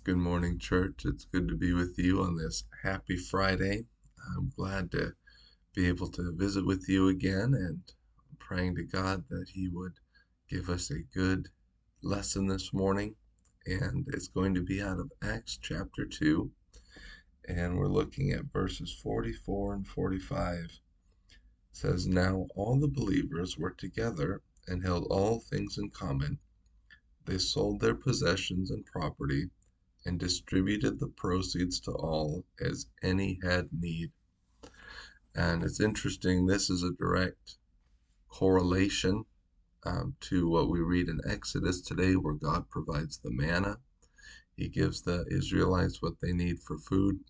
Good morning, church. It's good to be with you on this happy Friday. I'm glad to be able to visit with you again, and I'm praying to God that He would give us a good lesson this morning. And it's going to be out of Acts chapter 2, and we're looking at verses 44 and 45. It says, "Now all the believers were together and held all things in common. They sold their possessions and property and distributed the proceeds to all as any had need." And it's interesting, this is a direct correlation to what we read in Exodus today, where God provides the manna. He gives the Israelites what they need for food,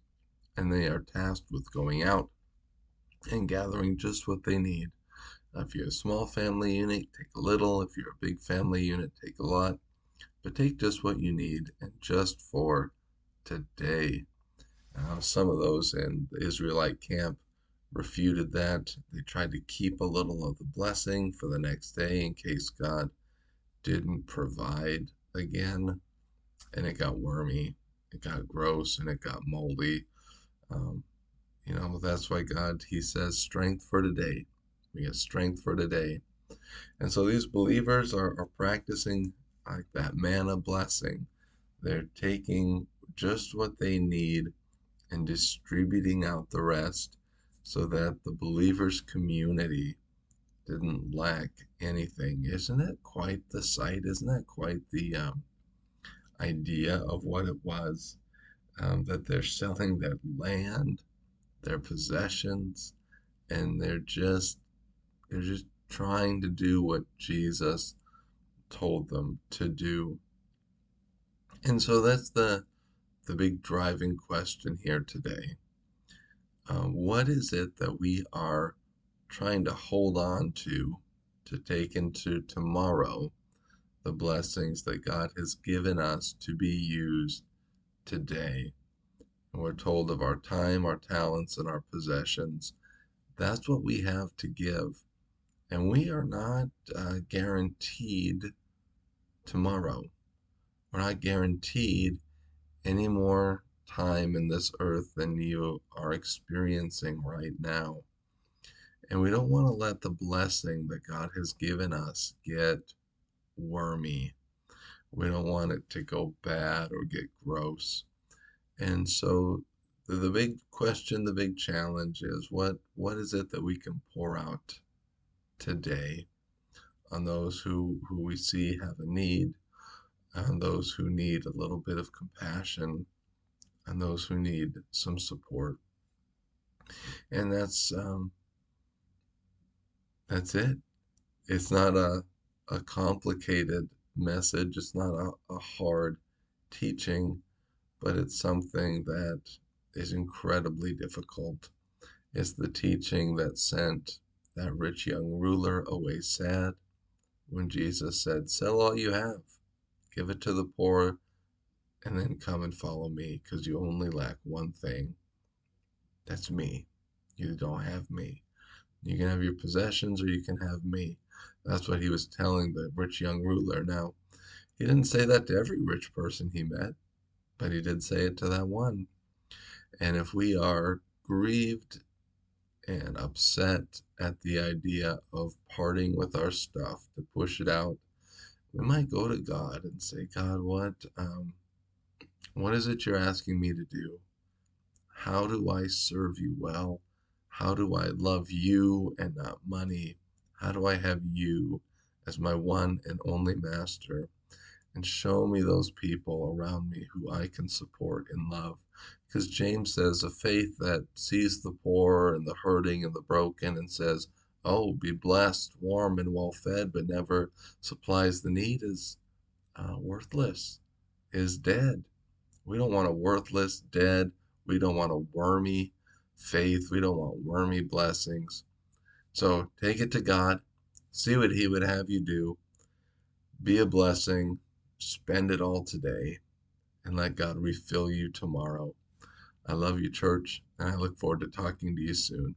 and they are tasked with going out and gathering just what they need. If you're a small family unit, take a little. If you're a big family unit, take a lot. But take just what you need and just for today. Some of those in the Israelite camp refuted that. They tried to keep a little of the blessing for the next day in case God didn't provide again. And it got wormy, it got gross, and it got moldy. Um, that's why God, He says, strength for today. We get strength for today. And so these believers are practicing like that manna blessing. They're taking just what they need and distributing out the rest so that the believers' community didn't lack anything. Isn't it quite the sight? Isn't that quite the idea of what it was? That they're selling their land, their possessions, and they're just trying to do what Jesus told them to do. And so that's the big driving question here today. What is it that we are trying to hold on to take into tomorrow the blessings that God has given us to be used today? And we're told of our time, our talents, and our possessions. That's what we have to give. And we are not guaranteed tomorrow. We're not guaranteed any more time in this earth than you are experiencing right now. And we don't want to let the blessing that God has given us get wormy. We don't want it to go bad or get gross. And so the big question, the big challenge is what is it that we can pour out today on those who we see have a need, on those who need a little bit of compassion, and those who need some support. And that's it. It's not a complicated message. It's not a hard teaching, but it's something that is incredibly difficult. It's the teaching that sent that rich young ruler away sad when Jesus said, "Sell all you have, give it to the poor, and then come and follow me, because you only lack one thing. That's me. You don't have me. You can have your possessions or you can have me." That's what he was telling the rich young ruler. Now, he didn't say that to every rich person he met, but he did say it to that one. And if we are grieved and upset at the idea of parting with our stuff to push it out, we might go to God and say, "God, what is it you're asking me to do? How do I serve you well? How do I love you and not money? How do I have you as my one and only master? And show me those people around me who I can support in love." Because James says a faith that sees the poor and the hurting and the broken and says, "Oh, be blessed, warm, and well fed," but never supplies the need is worthless, is dead. We don't want a worthless, dead, we don't want a wormy faith, we don't want wormy blessings. So take it to God, see what He would have you do, be a blessing, spend it all today, and let God refill you tomorrow. I love you, church, and I look forward to talking to you soon.